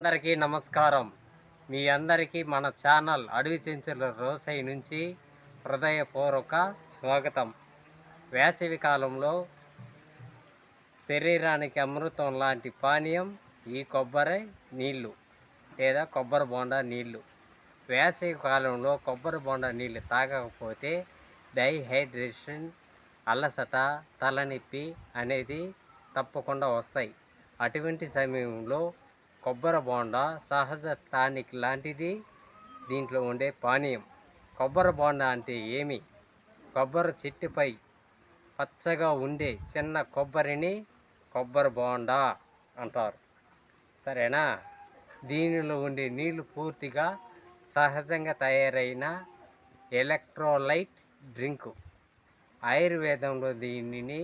అందరికీ నమస్కారం. మీ అందరికీ మన ఛానల్ అడవి చెంచుల రోసై నుంచి హృదయపూర్వక స్వాగతం. వేసవి కాలంలో శరీరానికి అమృతం లాంటి పానీయం ఈ కొబ్బరి నీళ్ళు లేదా కొబ్బరి బోండా నీళ్ళు. వేసవి కాలంలో కొబ్బరి బోండా నీళ్ళు తాగకపోతే డైహైడ్రేషన్, అలసట, తలనొప్పి అనేది తప్పకుండా వస్తాయి. అటువంటి సమయంలో కొబ్బరి బోండా సహజ టానిక్ లాంటిది. దీంట్లో ఉండే పానీయం. కొబ్బరి బోండా అంటే ఏమి? కొబ్బరి చెట్టుపై పచ్చగా ఉండే చిన్న కొబ్బరిని కొబ్బరి బోండా అంటారు. సరేనా? దీనిలో ఉండే నీళ్లు పూర్తిగా సహజంగా తయారైన ఎలక్ట్రోలైట్ డ్రింకు. ఆయుర్వేదంలో దీనిని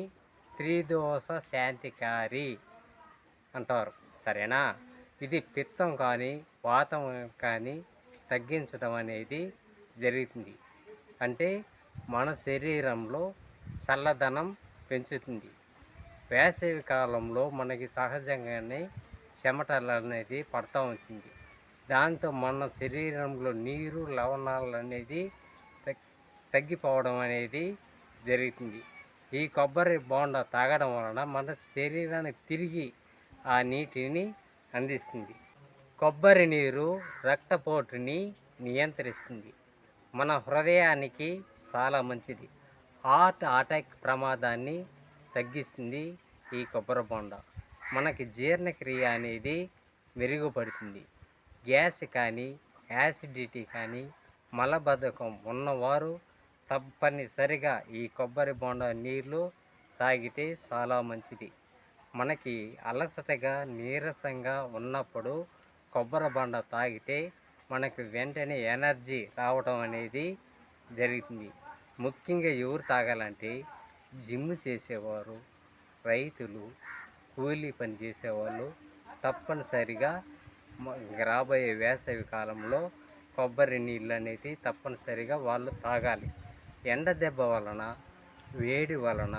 త్రిదోష శాంతికారి అంటారు. సరేనా? ఇది పిత్తం కానీ వాతం కానీ తగ్గించడం అనేది జరుగుతుంది. అంటే మన శరీరంలో చల్లదనం పెంచుతుంది. వేసవి కాలంలో మనకి సహజంగానే చెమటలు అనేది పడుతూ ఉంటుంది. దాంతో మన శరీరంలో నీరు లవణాలు అనేది తగ్గిపోవడం అనేది జరుగుతుంది. ఈ కొబ్బరి బోండా తాగడం వలన మన శరీరానికి తిరిగి ఆ నీటిని అందిస్తుంది. కొబ్బరి నీరు రక్తపోటుని నియంత్రిస్తుంది. మన హృదయానికి చాలా మంచిది. హార్ట్ అటాక్ ప్రమాదాన్ని తగ్గిస్తుంది ఈ కొబ్బరి బోండా. మనకి జీర్ణక్రియ అనేది మెరుగుపడుతుంది. గ్యాస్ కానీ, యాసిడిటీ కానీ, మలబద్ధకం ఉన్నవారు తప్పనిసరిగా ఈ కొబ్బరి బోండా నీళ్ళు తాగితే చాలా మంచిది. మనకి అలసటగా, నీరసంగా ఉన్నప్పుడు కొబ్బరి బోండా తాగితే మనకు వెంటనే ఎనర్జీ రావడం అనేది జరుగుతుంది. ముఖ్యంగా ఎవరు తాగాలంటే జిమ్ చేసేవారు, రైతులు, కూలీ పని చేసేవాళ్ళు తప్పనిసరిగా రాబోయే వేసవి కాలంలో కొబ్బరి నీళ్ళు అనేది తప్పనిసరిగా వాళ్ళు తాగాలి. ఎండ దెబ్బ వలన, వేడి వలన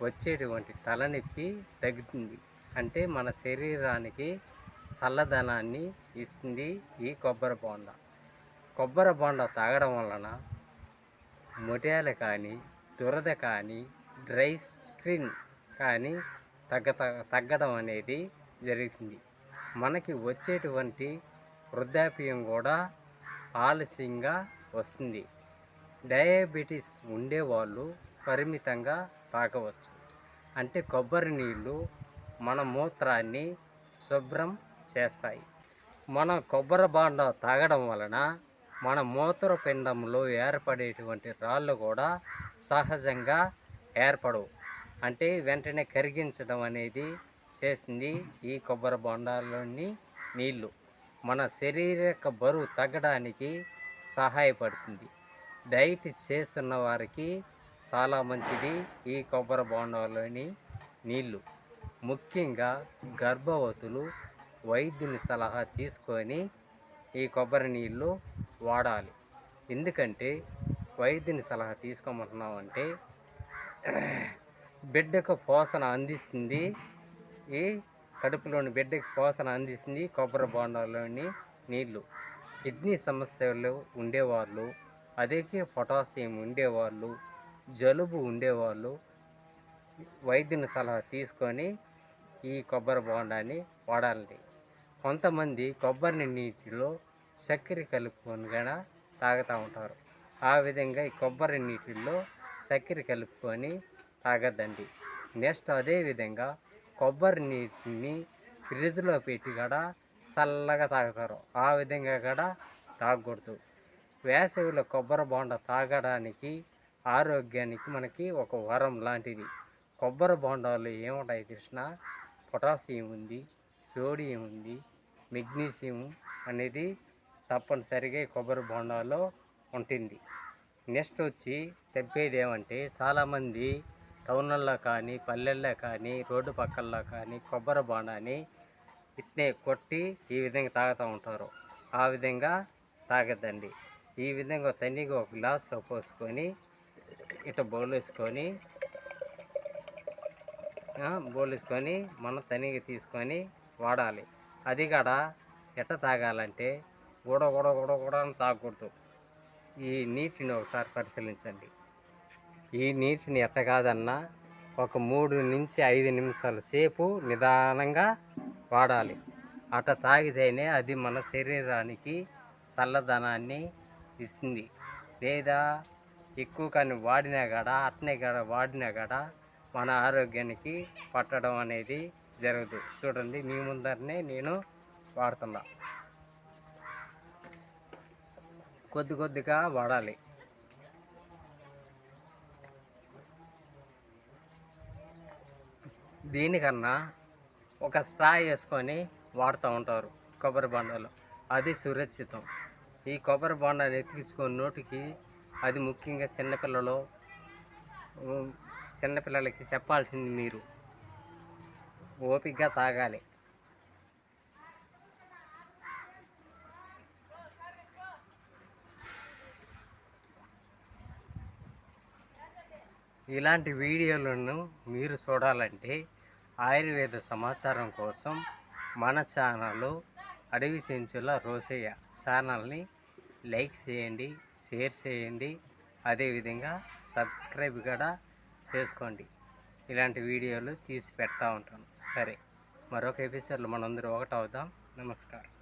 వచ్చేటువంటి తలనొప్పి తగ్గుతుంది. అంటే మన శరీరానికి చల్లదనాన్ని ఇస్తుంది ఈ కొబ్బరి బోండా. కొబ్బరి బోండా తాగడం వలన మొటియాలు కానీ, దురద కానీ, డ్రై స్కిన్ కానీ తగ్గడం అనేది జరుగుతుంది. మనకి వచ్చేటువంటి వృద్ధాప్యం కూడా ఆలస్యంగా వస్తుంది. డయాబెటీస్ ఉండేవాళ్ళు పరిమితంగా తాగవచ్చు. అంటే కొబ్బరి నీళ్ళు మన మూత్రాన్ని శుభ్రం చేస్తాయి. మన కొబ్బరి బోండా తాగడం వలన మన మూత్రపిండంలో ఏర్పడేటువంటి రాళ్ళు కూడా సహజంగా ఏర్పడవు. అంటే వెంటనే కరిగించడం అనేది చేస్తుంది ఈ కొబ్బరి బోండాలోని నీళ్ళు. మన శారీరక బరువు తగ్గడానికి సహాయపడుతుంది. డైట్ చేస్తున్న వారికి చాలా మంచిది ఈ కొబ్బరి బోండాలోని నీళ్ళు. ముఖ్యంగా గర్భవతులు వైద్యుని సలహా తీసుకొని ఈ కొబ్బరి నీళ్ళు వాడాలి. ఎందుకంటే వైద్యుని సలహా తీసుకోమంటున్నామంటే బిడ్డకు పోషణ అందిస్తుంది. ఈ కడుపులోని బిడ్డకి పోషణ అందిస్తుంది కొబ్బరి బోండాలోని నీళ్ళు. కిడ్నీ సమస్యలు ఉండేవాళ్ళు, అదే పొటాషియం ఉండేవాళ్ళు, జలుబు ఉండేవాళ్ళు వైద్యుని సలహా తీసుకొని ఈ కొబ్బరి బోండాన్ని వాడాలి. కొంతమంది కొబ్బరి నీటిలో చక్కెర కలుపుకొని కూడా తాగుతూ ఉంటారు. ఆ విధంగా ఈ కొబ్బరి నీటిలో చక్కెర కలుపుకొని తాగద్దండి. నెక్స్ట్ అదేవిధంగా కొబ్బరి నీటిని ఫ్రిడ్జ్లో పెట్టి కూడా చల్లగా తాగుతారు. ఆ విధంగా కూడా తాగకూడదు. వేసవిలో కొబ్బరి బోండా తాగడానికి ఆరోగ్యానికి మనకి ఒక వరం లాంటిది. కొబ్బరి బోండాలు ఏముంటాయి కృష్ణ? పొటాషియం ఉంది, సోడియం ఉంది, మెగ్నీషియం అనేది తప్పనిసరిగా కొబ్బరి బోండాలో ఉంటుంది. నెక్స్ట్ వచ్చి చెప్పేది ఏమంటే చాలామంది టౌన్లలో కానీ, పల్లెల్లో కానీ, రోడ్డు పక్కల్లో కానీ కొబ్బరి బోండాని ఇట్నే కొట్టి ఈ విధంగా తాగుతూ ఉంటారు. ఆ విధంగా తాగద్దండి. ఈ విధంగా తనిగా ఒక గ్లాసులో పోసుకొని ఇట్లా బౌలేసుకొని మనం తనిగా తీసుకొని వాడాలి. అది కూడా ఎట్ట తాగాలంటే గూడ గూడ గూడ గూడ అని తాగకూడదు. ఈ నీటిని ఒకసారి పరిశీలించండి. ఈ నీటిని ఎట్ట కాదన్నా ఒక 3 నుంచి 5 నిమిషాల సేపు నిదానంగా వాడాలి. అట్ట తాగితేనే అది మన శరీరానికి చల్లదనాన్ని ఇస్తుంది. లేదా ఎక్కువ కానీ వాడినా కాడ అట్నే కాడ వాడినా కాడ మన ఆరోగ్యానికి పట్టడం అనేది జరగదు. చూడండి, మీ ముందరనే నేను వాడుతున్నా. కొద్ది కొద్దిగా వాడాలి. దీనికన్నా ఒక స్ట్రా వేసుకొని వాడుతూ ఉంటారు కొబ్బరి బొండాలు. అది సురక్షితం. ఈ కొబ్బరి బొండాన్ని ఎత్తికించుకొని నోటికి, అది ముఖ్యంగా చిన్నపిల్లలకి చెప్పాల్సింది మీరు ఓపికగా తాగాలి. ఇలాంటి వీడియోలను మీరు చూడాలంటే ఆయుర్వేద సమాచారం కోసం మన ఛానల్ అడవి చెంచుల రోసయ్య ఛానల్ని లైక్ చేయండి, షేర్ చేయండి, అదేవిధంగా సబ్స్క్రైబ్ కూడా చేసుకోండి. ఇలాంటి వీడియోలు తీసి పెడతా ఉంటాను. సరే, మరొక ఎపిసోడ్లో మనందరూ ఒకటవుదాం. నమస్కారం.